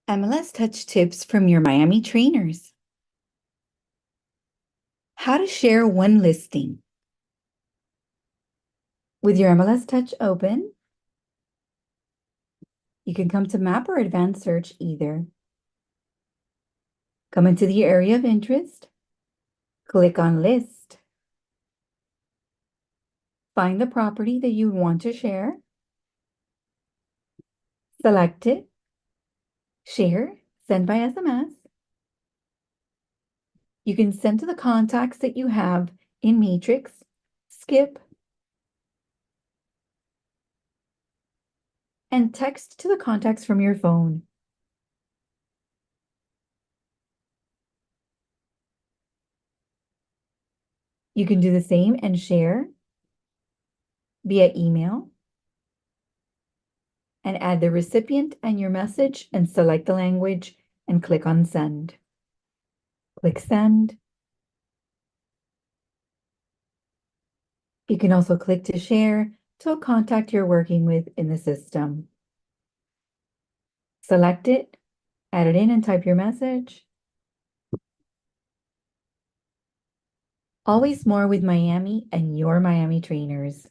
MLS-Touch tips from your Miami trainers. How to share one listing. With your MLS-Touch open, you can come to Map or Advanced Search either. Come into the area of interest, click on List. Find the property that you want to share. Select it. Share, send by SMS. You can send to the contacts that you have in Matrix, skip, and text to the contacts from your phone. You can do the same and share via email and add the recipient and your message and select the language and click on send. Click send. You can also click to share to a contact you're working with in the system. Select it, add it in and type your message. Always more with Miami and your Miami trainers.